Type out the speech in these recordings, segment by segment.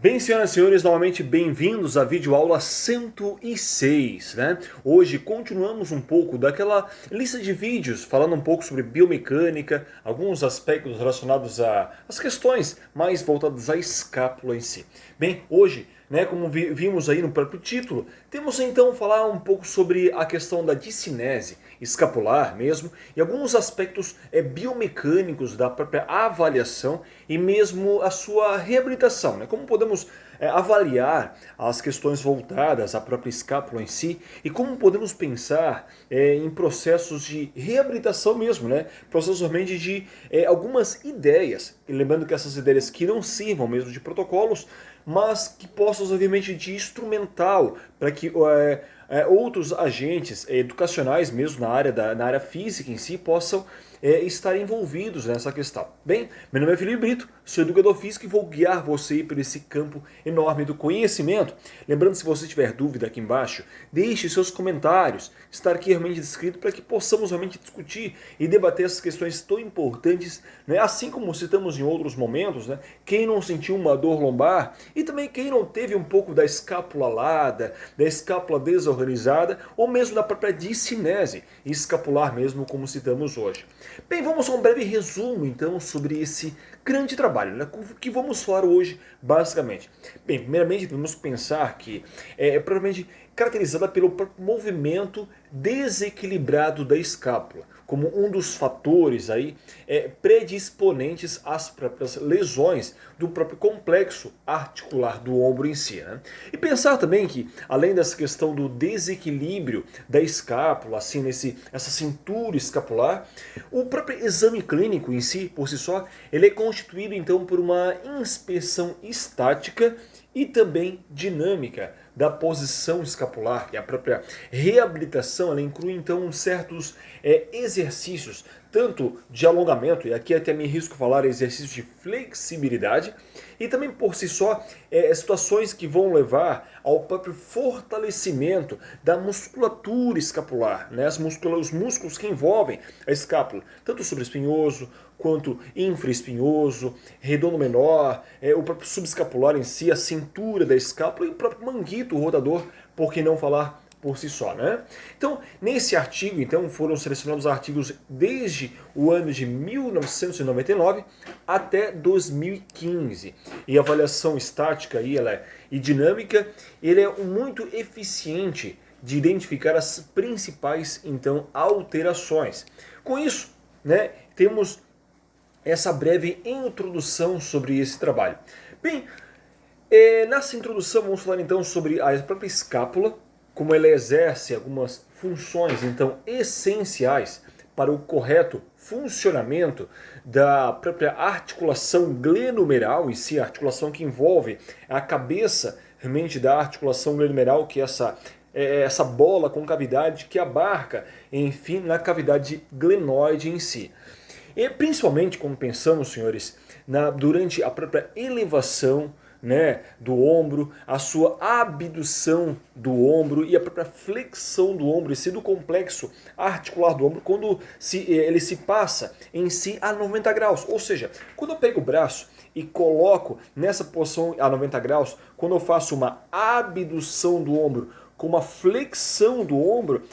Bem, senhoras e senhores, novamente bem-vindos à videoaula 106, né? Hoje continuamos um pouco daquela lista de vídeos falando um pouco sobre biomecânica, alguns aspectos relacionados às questões mais voltadas à escápula em si. Bem, hoje, né, como vimos aí no próprio título, temos então falar um pouco sobre a questão da discinese escapular mesmo e alguns aspectos biomecânicos da própria avaliação e mesmo a sua reabilitação, né? Como podemos avaliar as questões voltadas à própria escápula em si e como podemos pensar em processos de reabilitação mesmo, né? Processos realmente de algumas ideias, e lembrando que essas ideias que não sirvam mesmo de protocolos, mas que possam obviamente de instrumental para que outros agentes educacionais mesmo na área física em si possam estar envolvidos nessa questão. Bem, meu nome é Felipe Brito, sou educador físico e vou guiar você por esse campo enorme do conhecimento. Lembrando, se você tiver dúvida aqui embaixo, deixe seus comentários, estar aqui realmente descrito para que possamos realmente discutir e debater essas questões tão importantes, né? Assim como citamos em outros momentos, né? Quem não sentiu uma dor lombar e também quem não teve um pouco da escápula alada, da escápula desorganizada ou mesmo da própria discinese escapular mesmo, como citamos hoje. Bem, vamos a um breve resumo então sobre esse grande trabalho, né, que vamos falar hoje basicamente. Bem, primeiramente vamos pensar que é provavelmente caracterizada pelo próprio movimento desequilibrado da escápula, como um dos fatores aí predisponentes às próprias lesões do próprio complexo articular do ombro em si, né? E pensar também que, além dessa questão do desequilíbrio da escápula, assim, essa cintura escapular, o próprio exame clínico em si, por si só, ele é constituído então por uma inspeção estática e também dinâmica da posição escapular, e a própria reabilitação ela inclui então certos exercícios, tanto de alongamento, e aqui até me risco falar exercícios de flexibilidade, e também por si só situações que vão levar ao próprio fortalecimento da musculatura escapular, né? Os músculos que envolvem a escápula, tanto supraespinhoso quanto infraespinhoso, redondo menor, o próprio subescapular em si, a cintura da escápula e o próprio manguito rotador, por que não falar por si só, né? Então, nesse artigo, então, foram selecionados artigos desde o ano de 1999 até 2015. E a avaliação estática aí, e dinâmica, ele é muito eficiente de identificar as principais, então, alterações. Com isso, né, temos essa breve introdução sobre esse trabalho. Bem, nessa introdução vamos falar então sobre a própria escápula, como ela exerce algumas funções então essenciais para o correto funcionamento da própria articulação glenomeral em si, a articulação que envolve a cabeça realmente da articulação glenomeral, que é essa bola com cavidade que abarca, enfim, na cavidade glenoide em si. E principalmente quando pensamos, senhores, durante a própria elevação, né, do ombro, a sua abdução do ombro e a própria flexão do ombro, e do complexo articular do ombro, quando ele se passa em si a 90 graus. Ou seja, quando eu pego o braço e coloco nessa posição a 90 graus, quando eu faço uma abdução do ombro, com uma flexão do ombro,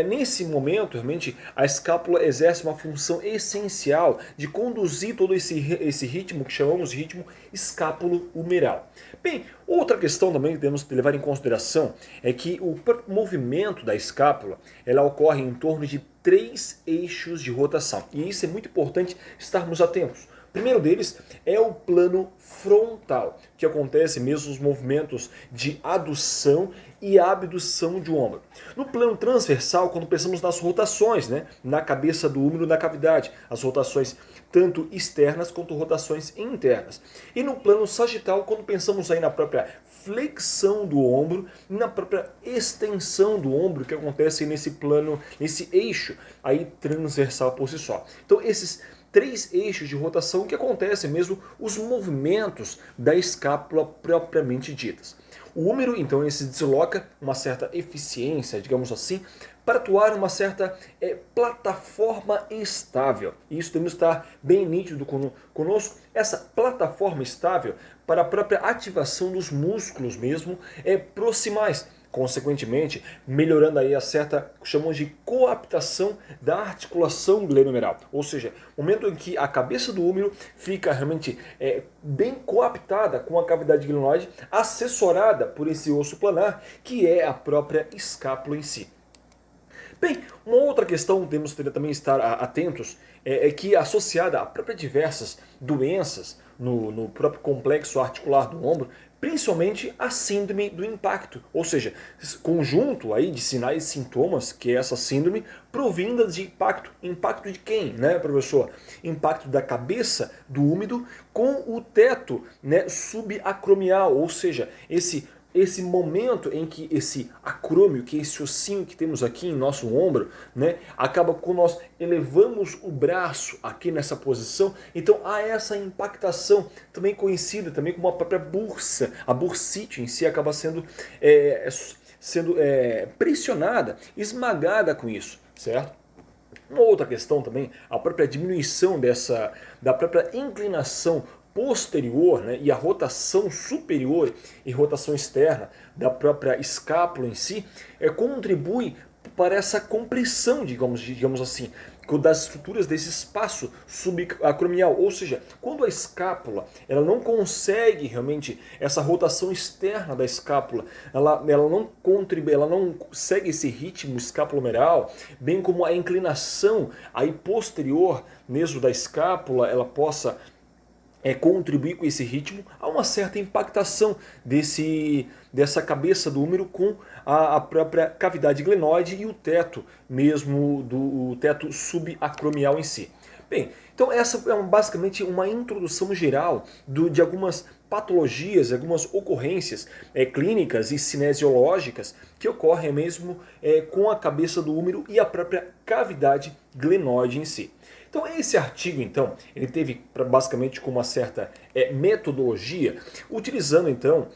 nesse momento, realmente, a escápula exerce uma função essencial de conduzir todo esse ritmo que chamamos de ritmo escápulo-humeral. Bem, outra questão também que temos que levar em consideração é que o movimento da escápula ela ocorre em torno de 3 eixos de rotação. E isso é muito importante estarmos atentos. O primeiro deles é o plano frontal, que acontece mesmo os movimentos de adução e abdução de ombro. No plano transversal, quando pensamos nas rotações, né, na cabeça do úmero, na cavidade, as rotações tanto externas quanto rotações internas. E no plano sagital, quando pensamos aí na própria flexão do ombro e na própria extensão do ombro, que acontece nesse plano, nesse eixo aí transversal por si só. Então esses 3 eixos de rotação que acontecem mesmo os movimentos da escápula propriamente ditas. O húmero, então, ele se desloca uma certa eficiência, digamos assim, para atuar numa certa plataforma estável. E isso temos que estar bem nítido conosco. Essa plataforma estável para a própria ativação dos músculos mesmo proximais. Consequentemente, melhorando aí a certa, chamamos de coaptação da articulação glenomeral. Ou seja, o momento em que a cabeça do húmero fica realmente bem coaptada com a cavidade glenoide, assessorada por esse osso planar, que é a própria escápula em si. Bem, uma outra questão que temos que também estar atentos é que associada a próprias diversas doenças no próprio complexo articular do ombro, principalmente a síndrome do impacto, ou seja, conjunto aí de sinais e sintomas que é essa síndrome provinda de impacto. Impacto de quem, né, professor? Impacto da cabeça do úmido com o teto, né, subacromial, ou seja, esse momento em que esse acrômio, que é esse ossinho que temos aqui em nosso ombro, né, acaba quando nós elevamos o braço aqui nessa posição, então há essa impactação, também conhecida também como a própria bursa, a bursite em si acaba sendo pressionada, esmagada com isso, certo? Uma outra questão também, a própria diminuição da própria inclinação posterior, né, e a rotação superior e rotação externa da própria escápula em si contribui para essa compressão, digamos assim, das estruturas desse espaço subacromial, ou seja, quando a escápula ela não consegue realmente essa rotação externa da escápula, ela não contribui, ela não segue esse ritmo escapulomeral, bem como a inclinação aí posterior mesmo da escápula, ela possa contribuir com esse ritmo, há uma certa impactação dessa cabeça do húmero com a própria cavidade glenoide e o teto mesmo do teto subacromial em si. Bem, então essa é basicamente uma introdução geral de algumas patologias, algumas ocorrências clínicas e cinesiológicas que ocorrem mesmo com a cabeça do húmero e a própria cavidade glenoide em si. Então esse artigo, então, ele teve basicamente com uma certa metodologia, utilizando então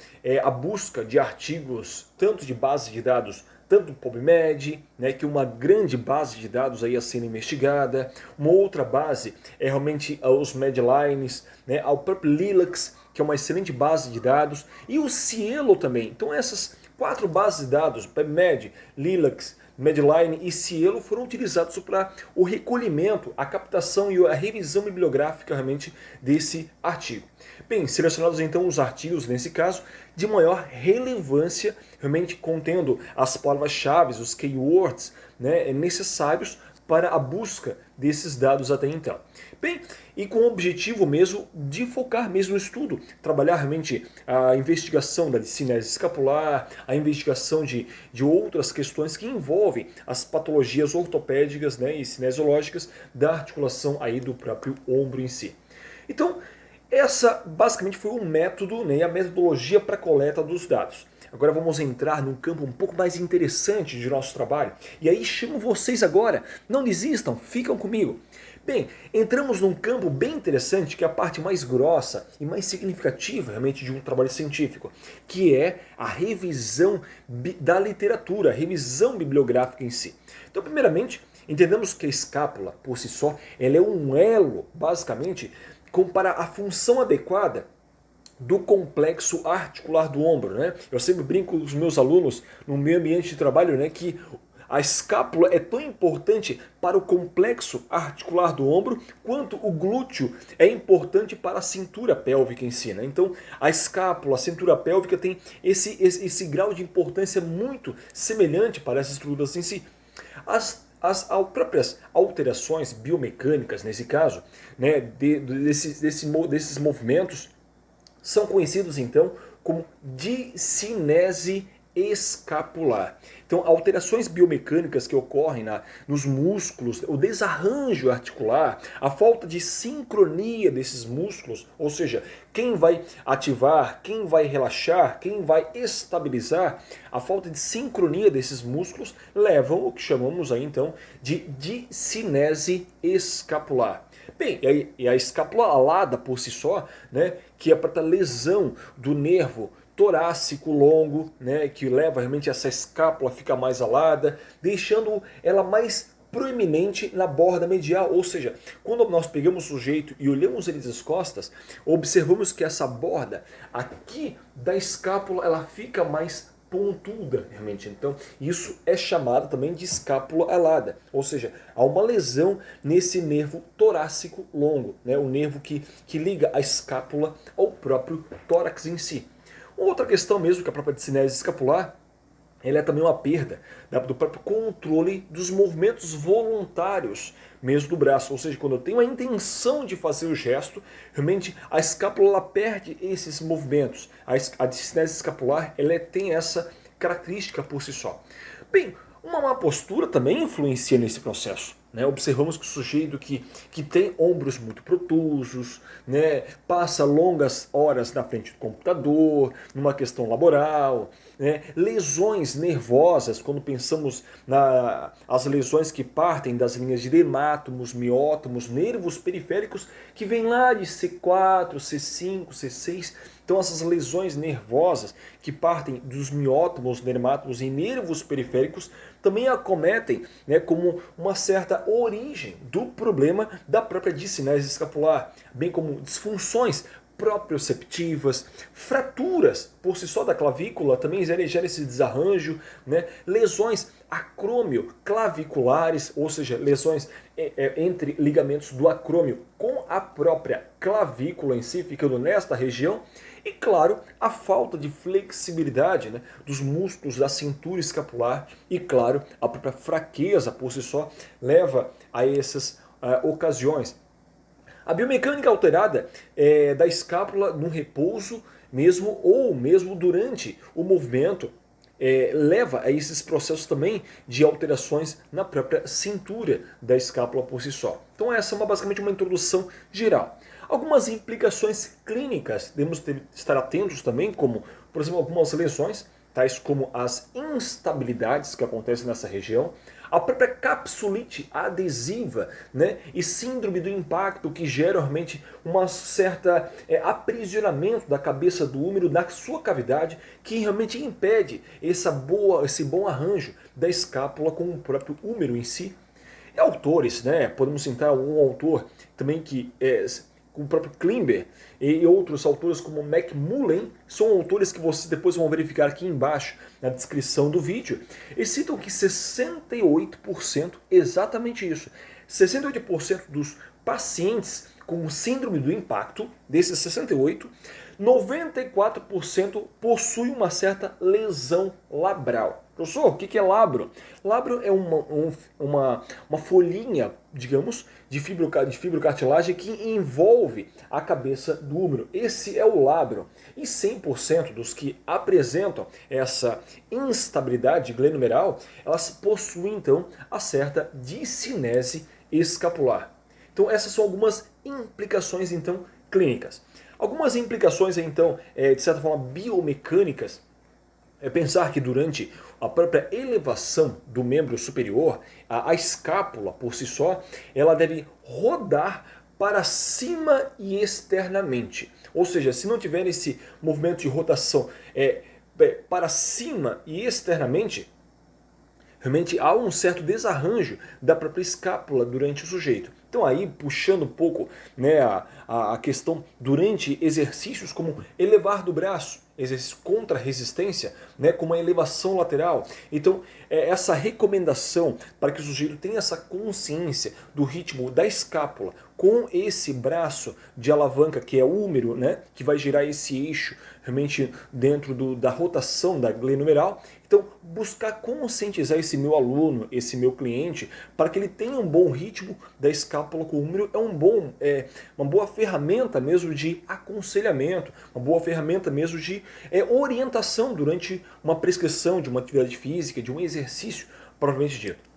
a busca de artigos tanto de base de dados, tanto do PubMed, né, que é uma grande base de dados aí a sendo investigada, uma outra base é realmente os Medlines, né, ao próprio Lilacs, que é uma excelente base de dados, e o Cielo também. Então essas 4 bases de dados, PubMed, Lilacs, Medline e Cielo foram utilizados para o recolhimento, a captação e a revisão bibliográfica realmente desse artigo. Bem, selecionados então os artigos, nesse caso, de maior relevância, realmente contendo as palavras-chave, os keywords, né, necessários para a busca desses dados até então. Bem, e com o objetivo mesmo de focar mesmo no estudo, trabalhar realmente a investigação da cinese escapular, a investigação de outras questões que envolvem as patologias ortopédicas, né, e cinesiológicas da articulação aí do próprio ombro em si. Então, essa basicamente foi o método, né, e a metodologia para a coleta dos dados. Agora vamos entrar num campo um pouco mais interessante de nosso trabalho. E aí chamo vocês agora, não desistam, ficam comigo. Bem, entramos num campo bem interessante, que é a parte mais grossa e mais significativa realmente de um trabalho científico, que é a revisão da literatura, a revisão bibliográfica em si. Então, primeiramente, entendemos que a escápula, por si só, ela é um elo, basicamente, para a função adequada do complexo articular do ombro, né? Eu sempre brinco com os meus alunos no meu ambiente de trabalho, né, que a escápula é tão importante para o complexo articular do ombro quanto o glúteo é importante para a cintura pélvica em si, né? Então a escápula, a cintura pélvica tem esse grau de importância muito semelhante para essas estruturas em si. As próprias alterações biomecânicas, nesse caso, né, desses movimentos, são conhecidos então como discinese escapular. Então, alterações biomecânicas que ocorrem nos músculos, o desarranjo articular, a falta de sincronia desses músculos, ou seja, quem vai ativar, quem vai relaxar, quem vai estabilizar, a falta de sincronia desses músculos levam o que chamamos aí então de discinese escapular. Bem, e a escápula alada por si só, né, que é para a lesão do nervo torácico longo, né, que leva realmente essa escápula a ficar mais alada, deixando ela mais proeminente na borda medial, ou seja, quando nós pegamos o sujeito e olhamos ele das costas, observamos que essa borda aqui da escápula ela fica mais pontuda, realmente. Então, isso é chamado também de escápula alada, ou seja, há uma lesão nesse nervo torácico longo, né, o nervo que liga a escápula ao próprio tórax em si. Outra questão mesmo, que a própria discinese escapular, ele é também uma perda do próprio controle dos movimentos voluntários mesmo do braço. Ou seja, quando eu tenho a intenção de fazer o gesto, realmente a escápula ela perde esses movimentos. A discinese escapular ela tem essa característica por si só. Bem, uma má postura também influencia nesse processo. Né? Observamos que o sujeito que tem ombros muito protusos, né? Passa longas horas na frente do computador, numa questão laboral, né? Lesões nervosas, quando pensamos as lesões que partem das linhas de dermátomos, miótomos, nervos periféricos, que vêm lá de C4, C5, C6. Então essas lesões nervosas que partem dos miótomos, dermátomos e nervos periféricos também acometem, né, como uma certa origem do problema da própria discinese escapular, bem como disfunções proprioceptivas, fraturas por si só da clavícula também gera esse desarranjo, né? Lesões acromio-claviculares, ou seja, lesões entre ligamentos do acrômio com a própria clavícula em si, ficando nesta região. E claro, a falta de flexibilidade, né, dos músculos da cintura escapular e claro, a própria fraqueza por si só leva a essas ocasiões. A biomecânica alterada da escápula no repouso mesmo ou mesmo durante o movimento leva a esses processos também de alterações na própria cintura da escápula por si só. Então essa é basicamente uma introdução geral. Algumas implicações clínicas devemos estar atentos também, como por exemplo algumas lesões, tais como as instabilidades que acontecem nessa região, a própria capsulite adesiva, né, e síndrome do impacto que gera realmente uma certa aprisionamento da cabeça do úmero na sua cavidade, que realmente impede esse bom arranjo da escápula com o próprio úmero em si. E autores, né, podemos citar um autor também que o próprio Klimber e outros autores como McMullen, são autores que vocês depois vão verificar aqui embaixo na descrição do vídeo, e citam que 68%, exatamente isso, 68% dos pacientes com síndrome do impacto, desses 68%, 94% possuem uma certa lesão labral. Professor, o que é labro? Labro é uma folhinha, digamos, de fibrocartilagem que envolve a cabeça do úmero. Esse é o labro. E 100% dos que apresentam essa instabilidade glenumeral, elas possuem então a certa discinese escapular. Então essas são algumas implicações então clínicas. Algumas implicações então, de certa forma, biomecânicas, é pensar que durante a própria elevação do membro superior, a escápula por si só, ela deve rodar para cima e externamente. Ou seja, se não tiver esse movimento de rotação para cima e externamente, realmente há um certo desarranjo da própria escápula durante o sujeito. Então aí, puxando um pouco, né, a questão durante exercícios como elevar do braço, exercício contra resistência, né, com uma elevação lateral. Então essa recomendação para que o sujeito tenha essa consciência do ritmo da escápula com esse braço de alavanca que é o úmero, né, que vai girar esse eixo realmente dentro da rotação da glenumeral. Então buscar conscientizar esse meu aluno, esse meu cliente, para que ele tenha um bom ritmo da escápula com o úmero é uma boa ferramenta mesmo de aconselhamento, uma boa ferramenta mesmo de orientação durante uma prescrição de uma atividade física, de um exercício propriamente dito.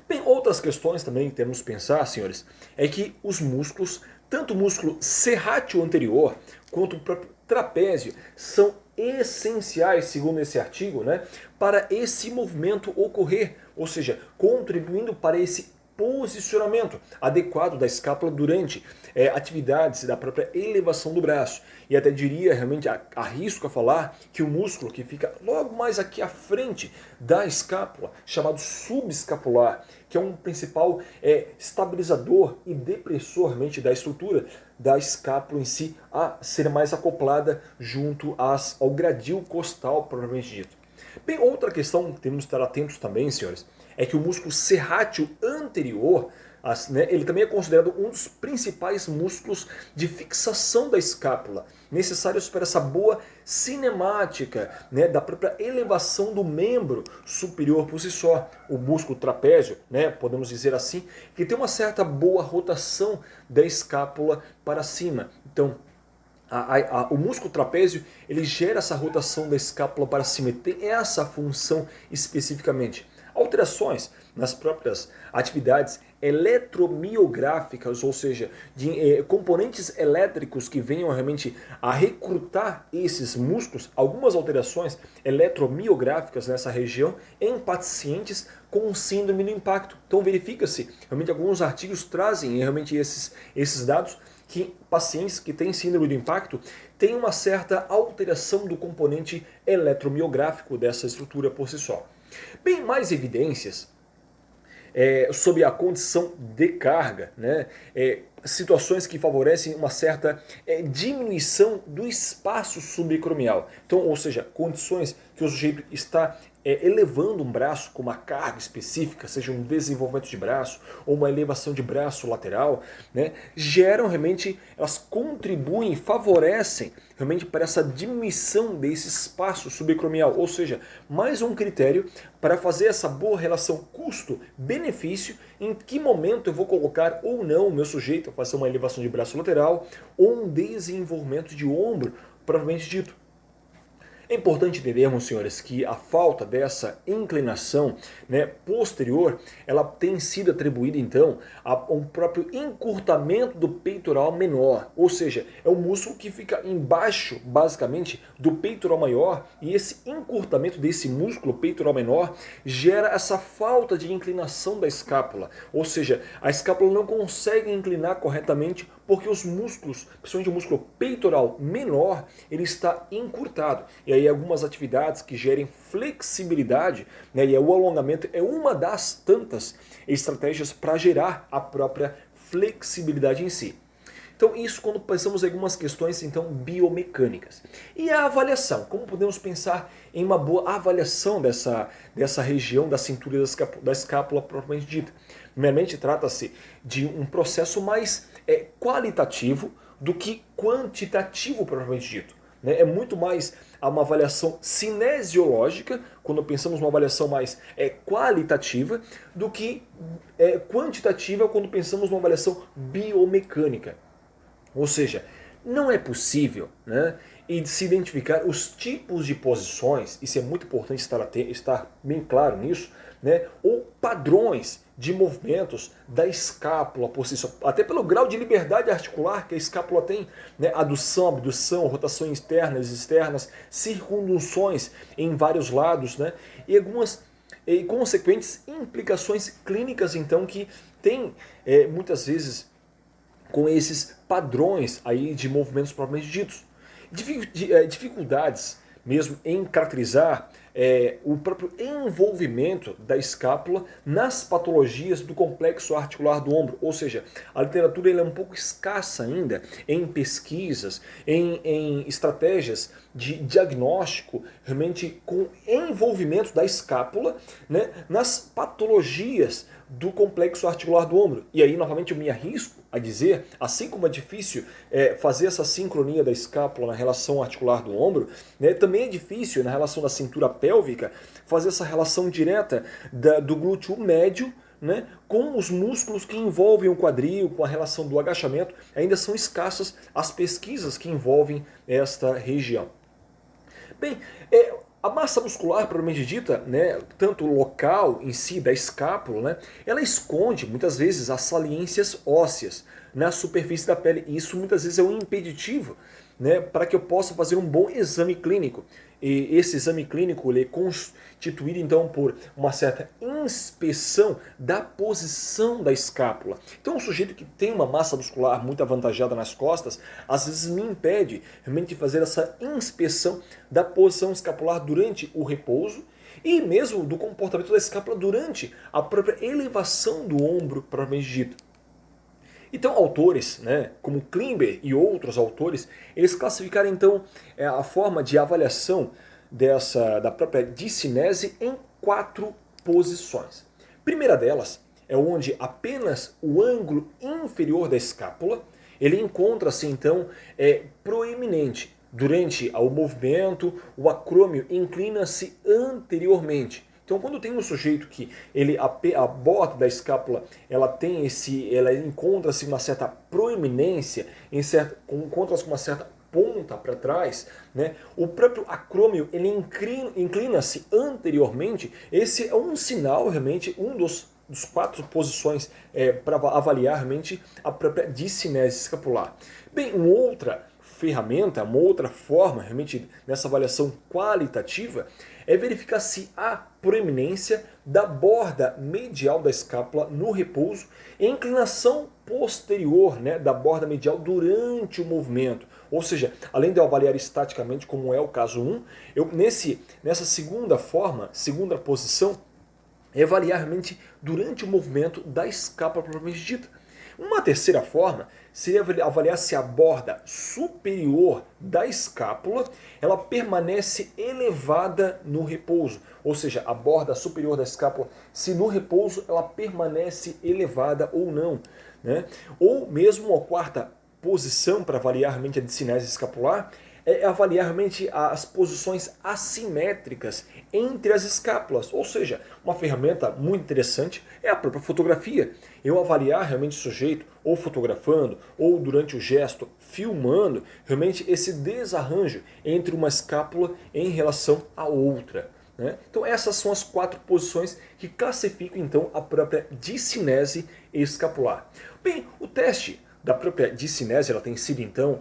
Bem, outras questões também que temos que pensar, senhores, é que os músculos, tanto o músculo serrátil anterior quanto o próprio trapézio, são essenciais, segundo esse artigo, né, para esse movimento ocorrer, ou seja, contribuindo para esse posicionamento adequado da escápula durante atividades da própria elevação do braço. E até diria, realmente arrisco a falar, que o músculo que fica logo mais aqui à frente da escápula, chamado subescapular, que é um principal estabilizador e depressor realmente da estrutura da escápula em si, a ser mais acoplada junto ao gradil costal, propriamente dito. Bem, outra questão que temos que estar atentos também, senhores, é que o músculo serrátil anterior, ele também é considerado um dos principais músculos de fixação da escápula, necessários para essa boa cinemática, da própria elevação do membro superior por si só. O músculo trapézio, podemos dizer assim, que tem uma certa boa rotação da escápula para cima. Então, o músculo trapézio, ele gera essa rotação da escápula para cima e tem essa função especificamente. Alterações nas próprias atividades eletromiográficas, ou seja, de componentes elétricos que venham realmente a recrutar esses músculos, algumas alterações eletromiográficas nessa região em pacientes com síndrome do impacto. Então verifica-se, realmente alguns artigos trazem realmente esses dados, que pacientes que têm síndrome do impacto têm uma certa alteração do componente eletromiográfico dessa estrutura por si só. Bem, mais evidências sobre a condição de carga, situações que favorecem uma certa diminuição do espaço subacromial. Então, ou seja, condições que o sujeito está elevando um braço com uma carga específica, seja um desenvolvimento de braço ou uma elevação de braço lateral, geram realmente, elas contribuem, favorecem realmente para essa diminuição desse espaço subacromial, ou seja, mais um critério para fazer essa boa relação custo-benefício, em que momento eu vou colocar ou não o meu sujeito a fazer uma elevação de braço lateral ou um desenvolvimento de ombro, propriamente dito. É importante entendermos, senhores, que a falta dessa inclinação posterior, ela tem sido atribuída então a um próprio encurtamento do peitoral menor, ou seja, é um músculo que fica embaixo, basicamente, do peitoral maior, e esse encurtamento desse músculo peitoral menor gera essa falta de inclinação da escápula, ou seja, a escápula não consegue inclinar corretamente porque os músculos, principalmente o músculo peitoral menor, ele está encurtado. E aí algumas atividades que gerem flexibilidade, e o alongamento é uma das tantas estratégias para gerar a própria flexibilidade em si. Então isso quando pensamos em algumas questões então biomecânicas. E a avaliação, como podemos pensar em uma boa avaliação dessa região da cintura da escápula propriamente dita? Primeiramente trata-se de um processo mais qualitativo do que quantitativo propriamente dito. É muito mais uma avaliação cinesiológica, quando pensamos numa avaliação mais qualitativa, do que quantitativa quando pensamos numa avaliação biomecânica. Ou seja, não é possível e se identificar os tipos de posições, isso é muito importante estar bem claro nisso, ou padrões de movimentos da escápula por si só, até pelo grau de liberdade articular que a escápula tem, adução, abdução, rotações internas e externas, circunduções em vários lados, e algumas consequentes implicações clínicas então que tem muitas vezes com esses padrões aí de movimentos propriamente ditos. Dificuldades mesmo em caracterizar o próprio envolvimento da escápula nas patologias do complexo articular do ombro. Ou seja, a literatura é um pouco escassa ainda em pesquisas, em estratégias de diagnóstico realmente com envolvimento da escápula nas patologias do complexo articular do ombro. E aí, novamente, eu me arrisco a dizer, assim como é difícil fazer essa sincronia da escápula na relação articular do ombro, também é difícil, na relação da cintura pélvica, fazer essa relação direta do glúteo médio com os músculos que envolvem o quadril, com a relação do agachamento. Ainda são escassas as pesquisas que envolvem esta região. Bem, a massa muscular, propriamente dita, tanto local em si da escápula, ela esconde muitas vezes as saliências ósseas na superfície da pele. E isso muitas vezes é um impeditivo para que eu possa fazer um bom exame clínico. e esse exame clínico ele é constituído então por uma certa inspeção da posição da escápula. Então um sujeito que tem uma massa muscular muito avantajada nas costas, às vezes me impede realmente de fazer essa inspeção da posição escapular durante o repouso e mesmo do comportamento da escápula durante a própria elevação do ombro propriamente dito. Então autores, né, como Klimber e outros autores, eles classificaram então a forma de avaliação da própria discinese em 4 posições. Primeira delas é onde apenas o ângulo inferior da escápula ele encontra-se então proeminente. Durante o movimento, o acrômio inclina-se anteriormente. Então quando tem um sujeito que a borda da escápula ela encontra-se uma certa proeminência, encontra-se com uma certa ponta para trás, né? O próprio acrômio ele inclina-se anteriormente. Esse é um sinal realmente, dos 4 posições para avaliar realmente a própria discinese escapular. Bem, uma outra ferramenta, uma outra forma realmente nessa avaliação qualitativa é verificar se há proeminência da borda medial da escápula no repouso e inclinação posterior, né, da borda medial durante o movimento. Ou seja, além de eu avaliar estaticamente, como é o caso 1, nessa segunda posição, é avaliar realmente durante o movimento da escápula propriamente dita. Uma terceira forma seria avaliar se a borda superior da escápula ela permanece elevada no repouso. Ou seja, a borda superior da escápula, se no repouso ela permanece elevada ou não, né? Ou mesmo a quarta posição para avaliar realmente a discinese escapular é avaliar realmente as posições assimétricas entre as escápulas. Ou seja, uma ferramenta muito interessante é a própria fotografia. Eu avaliar realmente o sujeito, ou fotografando, ou durante o gesto, filmando, realmente esse desarranjo entre uma escápula em relação à outra, né? Então essas são as 4 posições que classificam então a própria discinese escapular. Bem, o teste da própria discinese ela tem sido então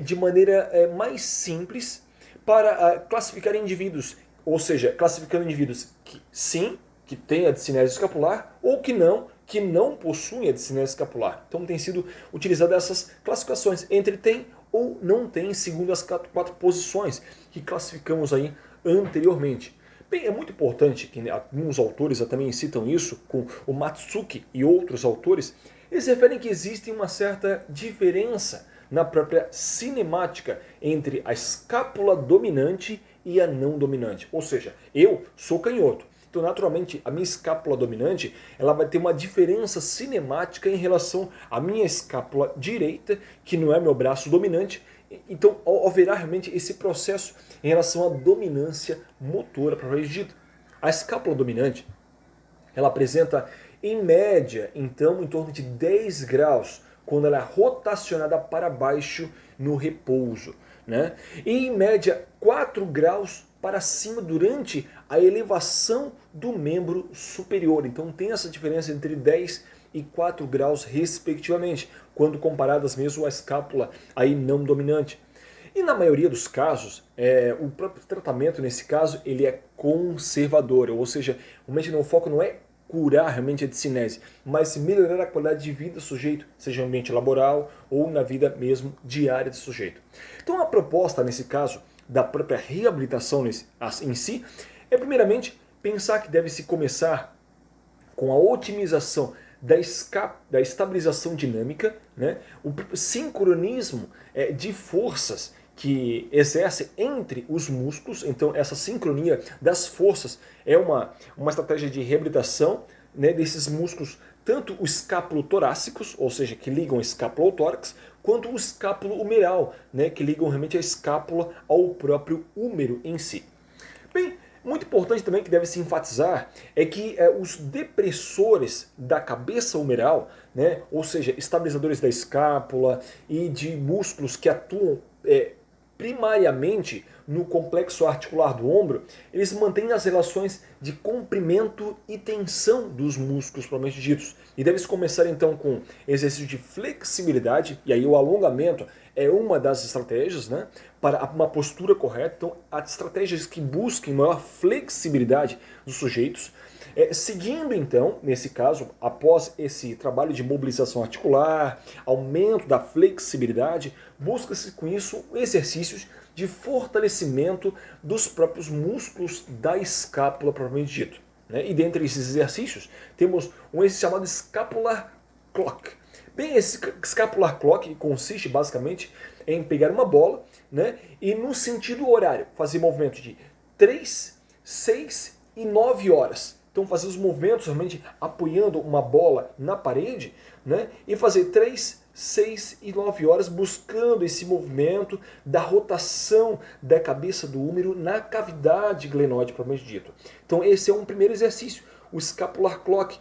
de maneira mais simples para classificar indivíduos, ou seja, classificando indivíduos que sim, que têm a discinese escapular, ou que não possuem a discinese escapular. Então tem sido utilizadas essas classificações entre tem ou não tem, segundo as 4 posições que classificamos aí anteriormente. Bem, é muito importante que alguns autores também citam isso, com o Matsuki e outros autores, eles referem que existe uma certa diferença na própria cinemática entre a escápula dominante e a não dominante. Ou seja, eu sou canhoto. Então, naturalmente, a minha escápula dominante ela vai ter uma diferença cinemática em relação à minha escápula direita, que não é meu braço dominante. Então, haverá realmente esse processo em relação à dominância motora, propriamente dito. A escápula dominante ela apresenta, em média, então, em torno de 10 graus, quando ela é rotacionada para baixo no repouso, né? E em média 4 graus para cima durante a elevação do membro superior. Então tem essa diferença entre 10 e 4 graus respectivamente, quando comparadas mesmo à escápula aí não dominante. E na maioria dos casos, o próprio tratamento nesse caso ele é conservador, ou seja, realmente o foco não é curar realmente a discinese, mas melhorar a qualidade de vida do sujeito, seja no ambiente laboral ou na vida mesmo diária do sujeito. Então a proposta nesse caso da própria reabilitação em si é primeiramente pensar que deve-se começar com a otimização da estabilização dinâmica, né? O sincronismo de forças que exerce entre os músculos. Então essa sincronia das forças é uma estratégia de reabilitação, né, desses músculos, tanto os escápulo-torácicos, ou seja, que ligam a escápula ao tórax, quanto o escápulo-humeral, né, que ligam realmente a escápula ao próprio húmero em si. Bem, muito importante também que deve se enfatizar é que os depressores da cabeça humeral, né, ou seja, estabilizadores da escápula e de músculos que atuam primariamente no complexo articular do ombro, eles mantêm as relações de comprimento e tensão dos músculos propriamente ditos. E deve-se começar então com exercício de flexibilidade, e aí o alongamento é uma das estratégias, né, para uma postura correta. Então, as estratégias que busquem maior flexibilidade dos sujeitos. Seguindo então, nesse caso, após esse trabalho de mobilização articular, aumento da flexibilidade, busca-se com isso exercícios de fortalecimento dos próprios músculos da escápula propriamente dito, né? E dentre esses exercícios, temos um exercício chamado Scapular Clock. Bem, esse Scapular Clock consiste basicamente em pegar uma bola, né, e no sentido horário fazer movimentos de 3, 6 e 9 horas. Então fazer os movimentos realmente apoiando uma bola na parede, né, e fazer 3, 6 e 9 horas buscando esse movimento da rotação da cabeça do húmero na cavidade glenoide propriamente dito. Então esse é um primeiro exercício, o Scapular Clock,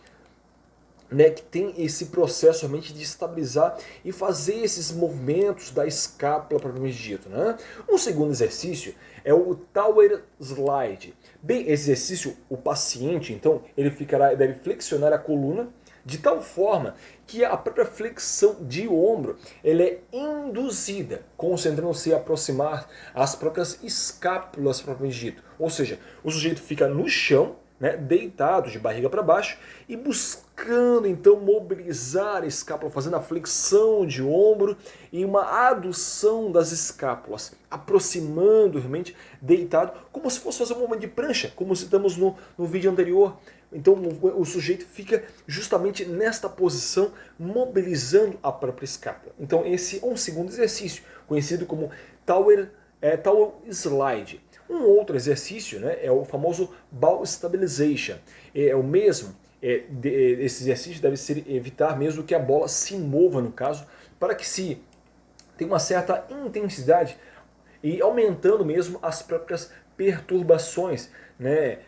né, que tem esse processo realmente de estabilizar e fazer esses movimentos da escápula propriamente dito, né? Um segundo exercício é o Tower Slide. Bem, esse exercício, o paciente, então, deve flexionar a coluna de tal forma que a própria flexão de ombro ela é induzida, concentrando-se a aproximar as próprias escápulas propriamente dito. Ou seja, o sujeito fica no chão, né, deitado de barriga para baixo e buscando então mobilizar a escápula, fazendo a flexão de ombro e uma adução das escápulas, aproximando realmente deitado, como se fosse fazer um movimento de prancha, como citamos no vídeo anterior. Então o sujeito fica justamente nesta posição, mobilizando a própria escápula. Então esse é um segundo exercício, conhecido como Tower Slide. Um outro exercício, né, é o famoso Ball Stabilization. É o mesmo, esse exercício deve ser evitar mesmo que a bola se mova, no caso, para que se tenha uma certa intensidade e aumentando mesmo as próprias perturbações, né,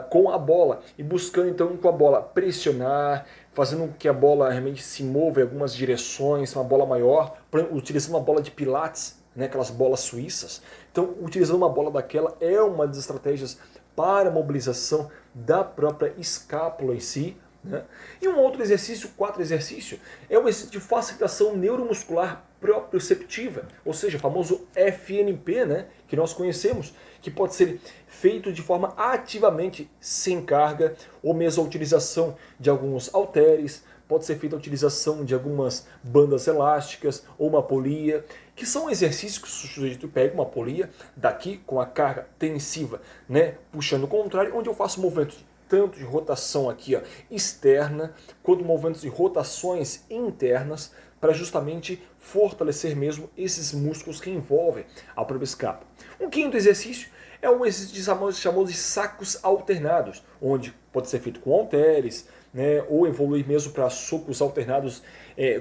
com a bola e buscando então com a bola pressionar, fazendo com que a bola realmente se mova em algumas direções, uma bola maior, utilizando uma bola de pilates, né, aquelas bolas suíças. Então, utilizando uma bola daquela é uma das estratégias para a mobilização da própria escápula em si, né? E um outro exercício, quarto exercício, é o exercício de facilitação neuromuscular proprioceptiva, ou seja, o famoso FNP, né, que nós conhecemos, que pode ser feito de forma ativamente sem carga, ou mesmo a utilização de alguns halteres, pode ser feita a utilização de algumas bandas elásticas ou uma polia, que são exercícios que o sujeito pega uma polia daqui com a carga tensiva, né, puxando o contrário, onde eu faço movimentos tanto de rotação aqui, ó, externa, quanto movimentos de rotações internas, para justamente fortalecer mesmo esses músculos que envolvem a própria escápula. Um quinto exercício é um exercício chamado de sacos alternados, onde pode ser feito com halteres, né, ou evoluir mesmo para socos alternados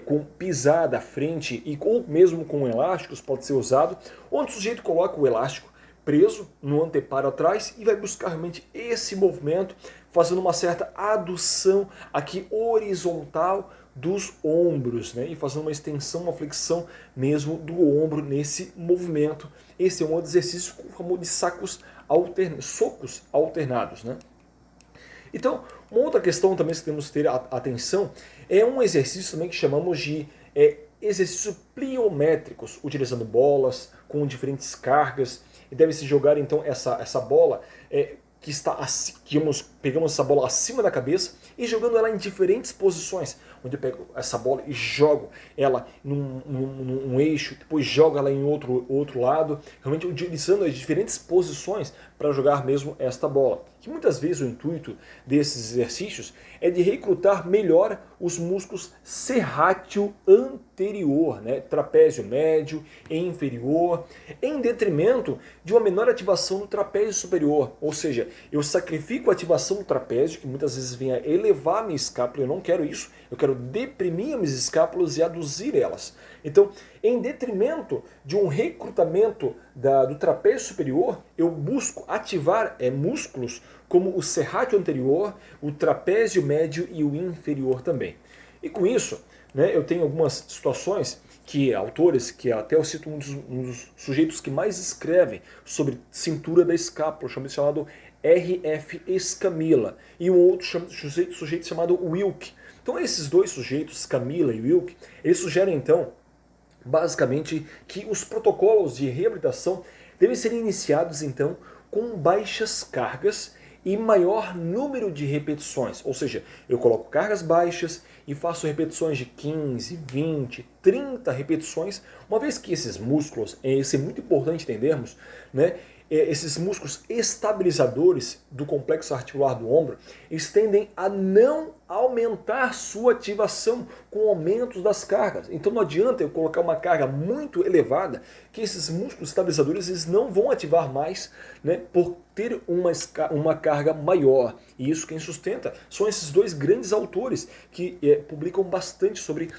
com pisada à frente ou mesmo com elásticos pode ser usado, onde o sujeito coloca o elástico preso no anteparo atrás e vai buscar realmente esse movimento, fazendo uma certa adução aqui horizontal dos ombros, né, e fazendo uma extensão, uma flexão mesmo do ombro nesse movimento. Esse é um outro exercício famoso de socos alternados, né? Então, uma outra questão também que temos que ter atenção é um exercício também que chamamos de exercícios pliométricos, utilizando bolas com diferentes cargas, e deve-se jogar então essa bola pegamos essa bola acima da cabeça e jogando ela em diferentes posições, onde eu pego essa bola e jogo ela num eixo, depois jogo ela em outro lado, realmente utilizando as diferentes posições para jogar mesmo esta bola. Que muitas vezes o intuito desses exercícios é de recrutar melhor os músculos serrátil anterior, né, trapézio médio e inferior, em detrimento de uma menor ativação do trapézio superior, ou seja, eu sacrifico a ativação do trapézio, que muitas vezes vem a elevar minha escápula, eu não quero isso, eu quero deprimir minhas escápulas e aduzir elas. Então, em detrimento de um recrutamento do trapézio superior, eu busco ativar músculos como o serrátil anterior, o trapézio médio e o inferior também. E com isso, né, eu tenho algumas situações autores, que até eu cito um dos sujeitos que mais escrevem sobre cintura da escápula, chamado R.F. Escamilla, e um outro sujeito chamado Wilke. Então esses dois sujeitos, Escamilla e Wilke, eles sugerem então, basicamente, que os protocolos de reabilitação devem ser iniciados então com baixas cargas e maior número de repetições. Ou seja, eu coloco cargas baixas e faço repetições de 15, 20, 30 repetições, uma vez que esses músculos, isso é muito importante entendermos, né? Esses músculos estabilizadores do complexo articular do ombro, eles tendem a não aumentar sua ativação com aumentos das cargas. Então não adianta eu colocar uma carga muito elevada, que esses músculos estabilizadores eles não vão ativar mais, né, por ter uma carga maior. E isso quem sustenta são esses dois grandes autores que publicam bastante sobre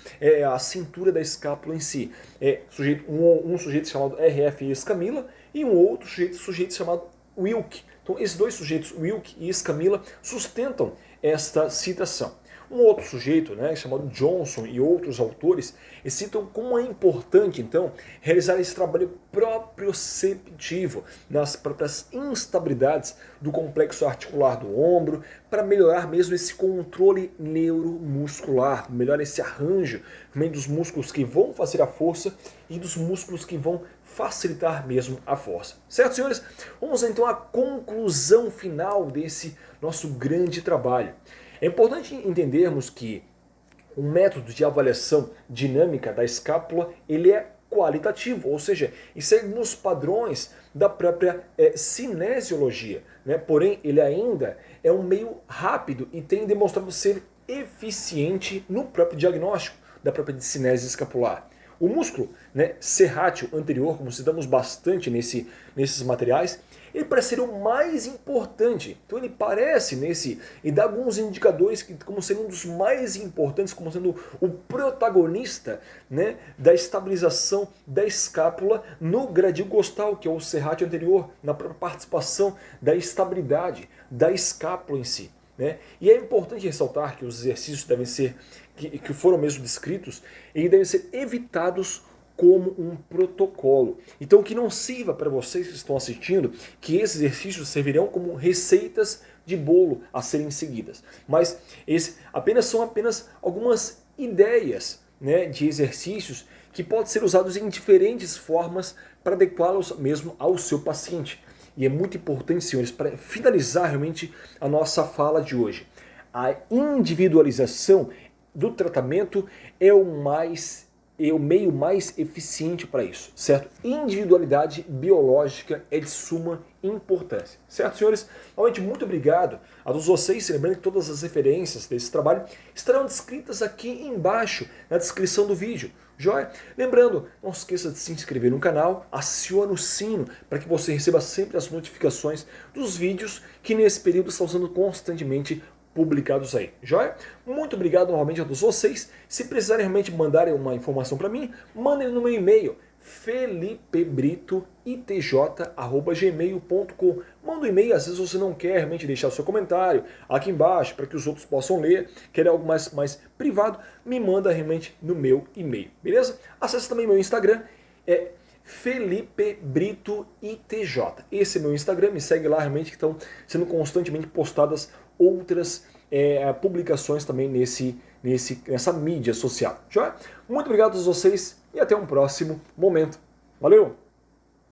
a cintura da escápula em si. Um sujeito chamado R.F. Escamilla e um outro sujeito chamado Wilke. Então esses dois sujeitos, Wilke e Escamilla, sustentam esta citação. Um outro sujeito, né, chamado Johnson, e outros autores citam como é importante, então, realizar esse trabalho proprioceptivo nas próprias instabilidades do complexo articular do ombro, para melhorar mesmo esse controle neuromuscular, melhorar esse arranjo também dos músculos que vão fazer a força e dos músculos que vão facilitar mesmo a força. Certo, senhores? Vamos então à conclusão final desse nosso grande trabalho. É importante entendermos que o método de avaliação dinâmica da escápula ele é qualitativo, ou seja, e segue nos padrões da própria cinesiologia, né? Porém, ele ainda é um meio rápido e tem demonstrado ser eficiente no próprio diagnóstico da própria cinese escapular. O músculo, né, serrátil anterior, como citamos bastante nesses materiais, ele parece ser o mais importante. Então ele parece e dá alguns indicadores como sendo um dos mais importantes, como sendo o protagonista, né, da estabilização da escápula no gradil costal, que é o serrátil anterior, na própria participação da estabilidade da escápula em si. Né? E é importante ressaltar que os exercícios devem ser, que foram mesmo descritos, eles devem ser evitados como um protocolo. Então que não sirva para vocês que estão assistindo que esses exercícios servirão como receitas de bolo a serem seguidas. Mas são apenas algumas ideias, né, de exercícios que podem ser usados em diferentes formas para adequá-los mesmo ao seu paciente. E é muito importante, senhores, para finalizar realmente a nossa fala de hoje. A individualização do tratamento é o meio mais eficiente para isso, certo? Individualidade biológica é de suma importância, certo, senhores? Realmente muito obrigado a todos vocês, lembrando que todas as referências desse trabalho estarão descritas aqui embaixo na descrição do vídeo. Joia? Lembrando, não se esqueça de se inscrever no canal, acione o sino para que você receba sempre as notificações dos vídeos que nesse período estão sendo constantemente publicados aí. Joia? Muito obrigado novamente a todos vocês. Se precisarem realmente mandarem uma informação para mim, mandem no meu e-mail felipebritoitj@gmail.com. Manda um e-mail, às vezes você não quer realmente deixar o seu comentário aqui embaixo para que os outros possam ler, quer algo mais privado, me manda realmente no meu e-mail, beleza? Acesse também meu Instagram, Felipe Brito ITJ. Esse é meu Instagram, me segue lá realmente que estão sendo constantemente postadas outras publicações também nessa mídia social. Joia? Muito obrigado a todos vocês e até um próximo momento. Valeu!